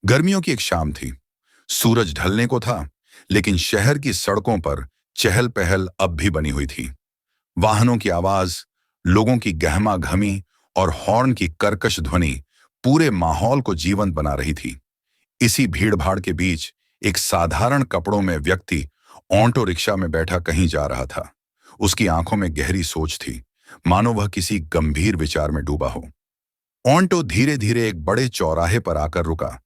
गर्मियों की एक शाम थी। सूरज ढलने को था, लेकिन शहर की सड़कों पर चहल पहल अब भी बनी हुई थी। वाहनों की आवाज, लोगों की गहमा घमी और हॉर्न की कर्कश ध्वनि पूरे माहौल को जीवंत बना रही थी। इसी भीड़भाड़ के बीच एक साधारण कपड़ों में व्यक्ति ऑटो रिक्शा में बैठा कहीं जा रहा था। उसकी आंखों में गहरी सोच थी, मानो वह किसी गंभीर विचार में डूबा हो। ऑटो धीरे धीरे एक बड़े चौराहे पर आकर रुका।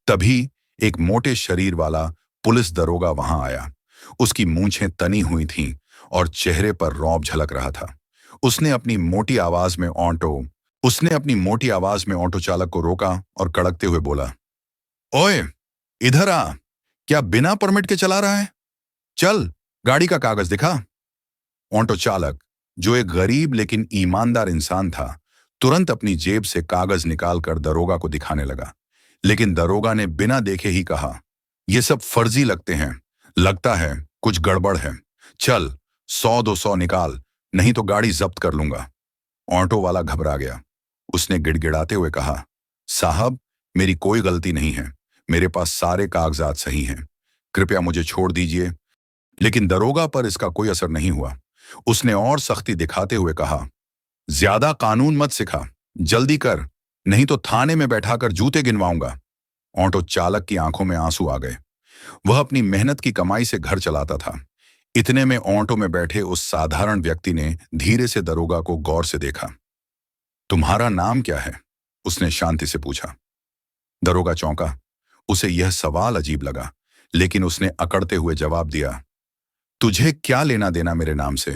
तभी एक मोटे शरीर वाला पुलिस दरोगा वहां आया। उसकी मूंछें तनी हुई थीं और चेहरे पर रौब झलक रहा था। उसने अपनी मोटी आवाज में ऑटो चालक को रोका और कड़कते हुए बोला, ओए, इधर आ। क्या बिना परमिट के चला रहा है? चल, गाड़ी का कागज दिखा। ऑटो चालक, जो एक गरीब लेकिन ईमानदार इंसान था, तुरंत अपनी जेब से कागज निकालकर दरोगा को दिखाने लगा। लेकिन दरोगा ने बिना देखे ही कहा, यह सब फर्जी लगते हैं। लगता है कुछ गड़बड़ है। चल, 100-200 निकाल, नहीं तो गाड़ी जब्त कर लूंगा। ऑटो वाला घबरा गया। उसने गिड़गिड़ाते हुए कहा, साहब, मेरी कोई गलती नहीं है। मेरे पास सारे कागजात सही हैं। कृपया मुझे छोड़ दीजिए। लेकिन दरोगा पर इसका कोई असर नहीं हुआ। उसने और सख्ती दिखाते हुए कहा, ज्यादा कानून मत सिखा, जल्दी कर, नहीं तो थाने में बैठाकर जूते गिनवाऊंगा। ऑटो चालक की आंखों में आंसू आ गए। वह अपनी मेहनत की कमाई से घर चलाता था। इतने में ऑटो में बैठे उस साधारण व्यक्ति ने धीरे से दरोगा को गौर से देखा। तुम्हारा नाम क्या है? उसने शांति से पूछा। दरोगा चौंका। उसे यह सवाल अजीब लगा, लेकिन उसने अकड़ते हुए जवाब दिया, तुझे क्या लेना देना मेरे नाम से?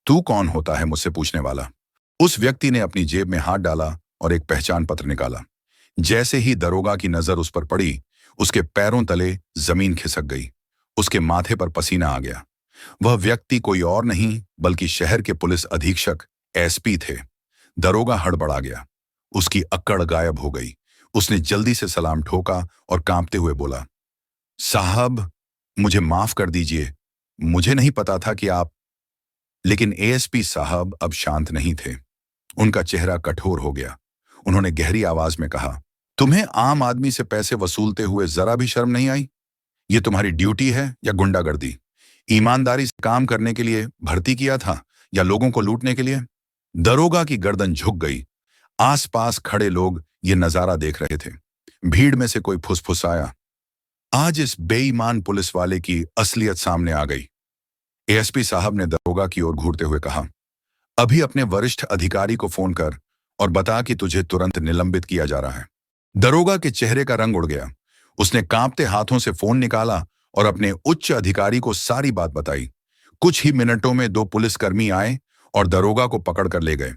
तू कौन होता है मुझसे पूछने वाला? उस व्यक्ति ने अपनी जेब में हाथ डाला और एक पहचान पत्र निकाला। जैसे ही दरोगा की नजर उस पर पड़ी, उसके पैरों तले जमीन खिसक गई। उसके माथे पर पसीना आ गया। वह व्यक्ति कोई और नहीं बल्कि शहर के पुलिस अधीक्षक एसपी थे। दरोगा हड़बड़ा गया। उसकी अक्कड़ गायब हो गई। उसने जल्दी से सलाम ठोका और कांपते हुए बोला, साहब, मुझे माफ कर दीजिए। मुझे नहीं पता था कि आप। लेकिन एएसपी साहब अब शांत नहीं थे। उनका चेहरा कठोर हो गया। उन्होंने गहरी आवाज में कहा, तुम्हें आम आदमी से पैसे वसूलते हुए जरा भी शर्म नहीं आई? ये तुम्हारी ड्यूटी है या गुंडागर्दी? ईमानदारी से काम करने के लिए भर्ती किया था या लोगों को लूटने के लिए? दरोगा की गर्दन झुक गई। आसपास खड़े लोग ये नजारा देख रहे थे। भीड़ में से कोई फुसफुसाया, आज इस बेईमान पुलिस वाले की असलियत सामने आ गई। एएसपी साहब ने दरोगा की ओर घूरते हुए कहा, अभी अपने वरिष्ठ अधिकारी को फोन कर और बता कि तुझे तुरंत निलंबित किया जा रहा है। दरोगा के चेहरे का रंग उड़ गया। उसने कांपते हाथों से फोन निकाला और अपने उच्च अधिकारी को सारी बात बताई। कुछ ही मिनटों में 2 पुलिसकर्मी आए और दरोगा को पकड़कर ले गए।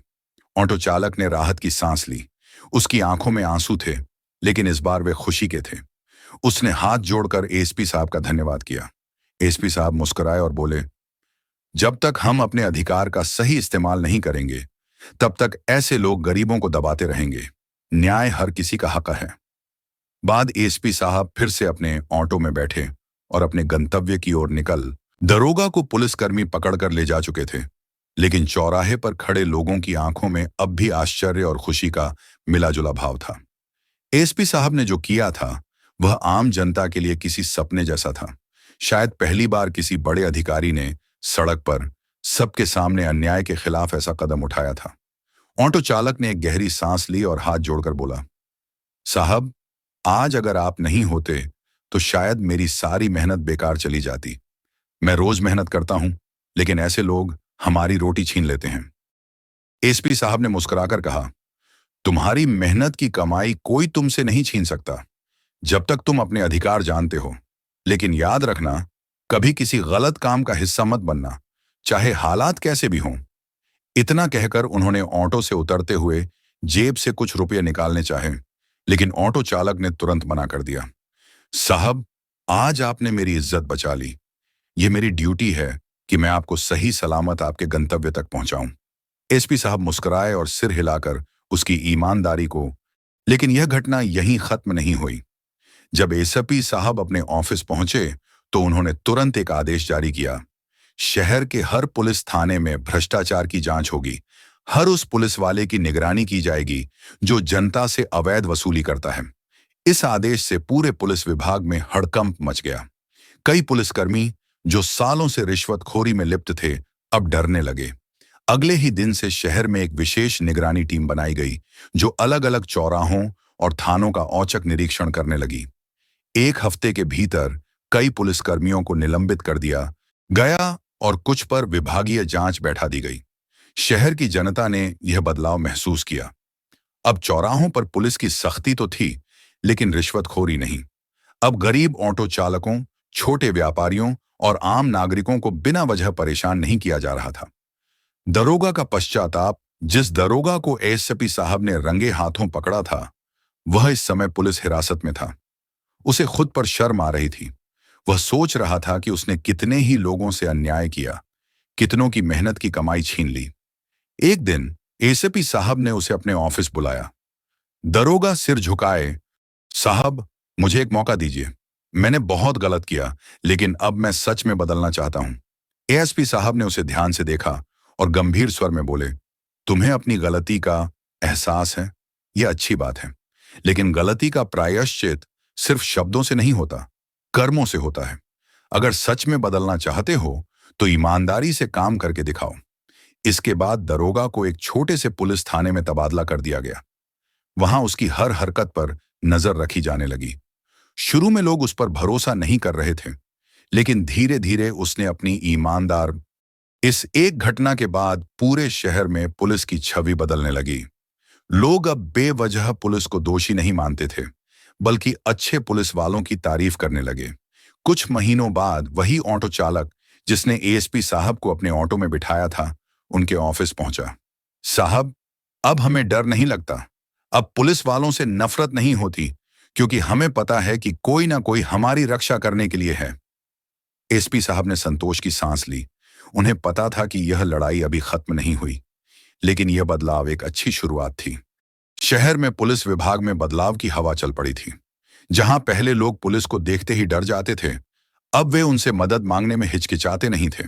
ऑटो चालक ने राहत की सांस ली। उसकी आंखों में आंसू थे, लेकिन इस बार वे खुशी के थे। उसने हाथ जोड़कर एसपी साहब का धन्यवाद किया। एसपी साहब मुस्कुराए और बोले, जब तक हम अपने अधिकार का सही इस्तेमाल नहीं करेंगे, तब तक ऐसे लोग गरीबों को दबाते रहेंगे। न्याय हर किसी का हक है। बाद एसपी साहब फिर से अपने ऑटो में बैठे और अपने गंतव्य की ओर निकल। दरोगा को पुलिसकर्मी पकड़कर ले जा चुके थे, लेकिन चौराहे पर खड़े लोगों की आंखों में अब भी आश्चर्य और खुशी का मिलाजुला भाव था। एसपी साहब ने जो किया था, वह आम जनता के लिए किसी सपने जैसा था। शायद पहली बार किसी बड़े अधिकारी ने सड़क पर सबके सामने अन्याय के खिलाफ ऐसा कदम उठाया था। ऑटो चालक ने एक गहरी सांस ली और हाथ जोड़कर बोला, साहब, आज अगर आप नहीं होते तो शायद मेरी सारी मेहनत बेकार चली जाती। मैं रोज मेहनत करता हूं, लेकिन ऐसे लोग हमारी रोटी छीन लेते हैं। एसपी साहब ने मुस्कुराकर कहा, तुम्हारी मेहनत की कमाई कोई तुमसे नहीं छीन सकता, जब तक तुम अपने अधिकार जानते हो। लेकिन याद रखना, कभी किसी गलत काम का हिस्सा मत बनना, चाहे हालात कैसे भी हों। इतना कहकर उन्होंने ऑटो से उतरते हुए जेब से कुछ रुपये निकालने चाहे, लेकिन ऑटो चालक ने तुरंत मना कर दिया। साहब, आज आपने मेरी इज्जत बचा ली। ये मेरी ड्यूटी है कि मैं आपको सही सलामत आपके गंतव्य तक पहुंचाऊं। एसपी साहब मुस्कुराए और सिर हिलाकर उसकी ईमानदारी को। लेकिन यह घटना यहीं खत्म नहीं हुई। जब एसपी साहब अपने ऑफिस पहुंचे तो उन्होंने तुरंत एक आदेश जारी किया, शहर के हर पुलिस थाने में भ्रष्टाचार की जांच होगी। हर उस पुलिस वाले की निगरानी की जाएगी जो जनता से अवैध वसूली करता है। इस आदेश से पूरे पुलिस विभाग में हड़कंप मच गया। कई पुलिसकर्मी जो सालों से रिश्वतखोरी में लिप्त थे, अब डरने लगे। अगले ही दिन से शहर में एक विशेष निगरानी टीम बनाई गई, जो अलग अलग चौराहों और थानों का औचक निरीक्षण करने लगी। एक हफ्ते के भीतर कई पुलिसकर्मियों को निलंबित कर दिया गया और कुछ पर विभागीय जांच बैठा दी गई। शहर की जनता ने यह बदलाव महसूस किया। अब चौराहों पर पुलिस की सख्ती तो थी, लेकिन रिश्वतखोरी नहीं। अब गरीब ऑटो चालकों, छोटे व्यापारियों और आम नागरिकों को बिना वजह परेशान नहीं किया जा रहा था। दरोगा का पश्चाताप, जिस दरोगा को एसपी साहब ने रंगे हाथों पकड़ा था, वह इस समय पुलिस हिरासत में था। उसे खुद पर शर्म आ रही थी। वह सोच रहा था कि उसने कितने ही लोगों से अन्याय किया, कितनों की मेहनत की कमाई छीन ली। एक दिन एसपी साहब ने उसे अपने ऑफिस बुलाया। दरोगा सिर झुकाए, साहब, मुझे एक मौका दीजिए। मैंने बहुत गलत किया, लेकिन अब मैं सच में बदलना चाहता हूं। एएसपी साहब ने उसे ध्यान से देखा और गंभीर स्वर में बोले, तुम्हें अपनी गलती का एहसास है, यह अच्छी बात है, लेकिन गलती का प्रायश्चित सिर्फ शब्दों से नहीं होता, कर्मों से होता है। अगर सच में बदलना चाहते हो तो ईमानदारी से काम करके दिखाओ। इसके बाद दरोगा को एक छोटे से पुलिस थाने में तबादला कर दिया गया। वहां उसकी हर हरकत पर नजर रखी जाने लगी। शुरू में लोग उस पर भरोसा नहीं कर रहे थे, लेकिन धीरे धीरे उसने अपनी ईमानदार। इस एक घटना के बाद पूरे शहर में पुलिस की छवि बदलने लगी। लोग अब बेवजह पुलिस को दोषी नहीं मानते थे, बल्कि अच्छे पुलिस वालों की तारीफ करने लगे। कुछ महीनों बाद वही ऑटो चालक जिसने एएसपी साहब को अपने ऑटो में बिठाया था, उनके ऑफिस पहुंचा। साहब, अब हमें डर नहीं लगता। अब पुलिस वालों से नफरत नहीं होती, क्योंकि हमें पता है कि कोई ना कोई हमारी रक्षा करने के लिए है। एसपी साहब ने संतोष की सांस ली। उन्हें पता था कि यह लड़ाई अभी खत्म नहीं हुई, लेकिन यह बदलाव एक अच्छी शुरुआत थी। शहर में पुलिस विभाग में बदलाव की हवा चल पड़ी थी। जहां पहले लोग पुलिस को देखते ही डर जाते थे, अब वे उनसे मदद मांगने में हिचकिचाते नहीं थे।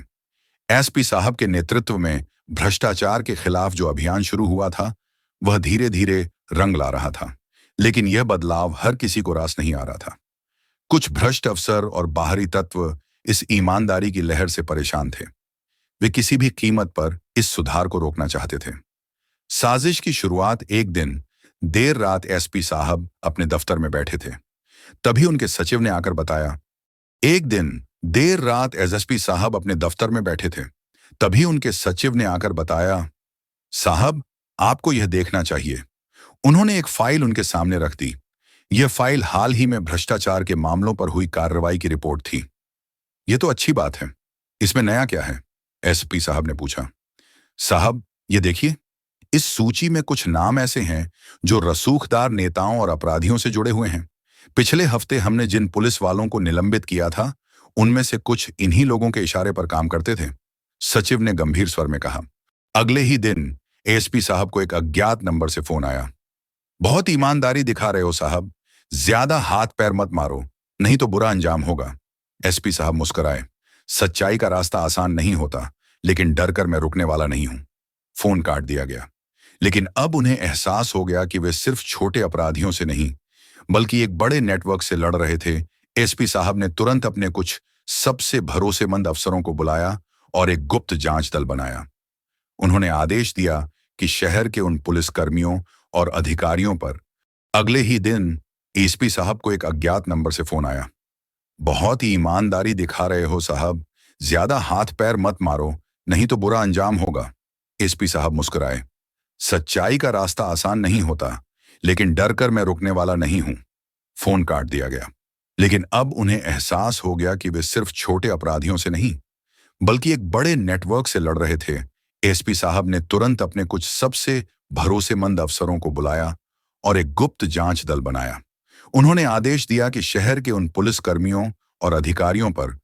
एसपी साहब के नेतृत्व में भ्रष्टाचार के खिलाफ जो अभियान शुरू हुआ था, वह धीरे धीरे रंग ला रहा था। लेकिन यह बदलाव हर किसी को रास नहीं आ रहा था। कुछ भ्रष्ट अफसर और बाहरी तत्व इस ईमानदारी की लहर से परेशान थे। वे किसी भी कीमत पर इस सुधार को रोकना चाहते थे। साजिश की शुरुआत एक दिन देर रात एसपी साहब अपने दफ्तर में बैठे थे। तभी उनके सचिव ने आकर बताया। एक दिन देर रात एसपी साहब अपने दफ्तर में बैठे थे। तभी उनके सचिव ने आकर बताया, साहब, आपको यह देखना चाहिए। उन्होंने एक फाइल उनके सामने रख दी। यह फाइल हाल ही में भ्रष्टाचार के मामलों पर हुई कार्रवाई की रिपोर्ट थी। यह तो अच्छी बात है, इसमें नया क्या है? एसपी साहब ने पूछा। साहब, ये देखिए, इस सूची में कुछ नाम ऐसे हैं जो रसूखदार नेताओं और अपराधियों से जुड़े हुए हैं। पिछले हफ्ते हमने जिन पुलिस वालों को निलंबित किया था, उनमें से कुछ इन्हीं लोगों के इशारे पर काम करते थे। सचिव ने गंभीर स्वर में कहा। अगले ही दिन एसपी साहब को एक अज्ञात नंबर से फोन आया। बहुत ईमानदारी दिखा रहे हो साहब, ज्यादा हाथ पैर मत मारो, नहीं तो बुरा अंजाम होगा। एसपी साहब मुस्कुराए। सच्चाई का रास्ता आसान नहीं होता, लेकिन डर कर मैं रुकने वाला नहीं हूं। फोन काट दिया गया। लेकिन अब उन्हें एहसास हो गया कि वे सिर्फ छोटे अपराधियों से नहीं, बल्कि एक बड़े नेटवर्क से लड़ रहे थे। एसपी साहब ने तुरंत अपने कुछ सबसे भरोसेमंद अफसरों को बुलाया और एक गुप्त जांच दल बनाया। उन्होंने आदेश दिया कि शहर के उन पुलिसकर्मियों और अधिकारियों पर। अगले ही दिन एसपी साहब को एक अज्ञात नंबर से फोन आया। बहुत ही ईमानदारी दिखा रहे हो साहब, ज्यादा हाथ पैर मत मारो, नहीं तो बुरा अंजाम होगा। एसपी साहब मुस्कुराए। सच्चाई का रास्ता आसान नहीं होता, लेकिन डर कर मैं रुकने वाला नहीं हूं। फोन काट दिया गया। लेकिन अब उन्हें एहसास हो गया कि वे सिर्फ छोटे अपराधियों से नहीं, बल्कि एक बड़े नेटवर्क से लड़ रहे थे। एसपी साहब ने तुरंत अपने कुछ सबसे भरोसेमंद अफसरों को बुलाया और एक गुप्त जांच दल बनाया। उन्होंने आदेश दिया कि शहर के उन पुलिसकर्मियों और अधिकारियों पर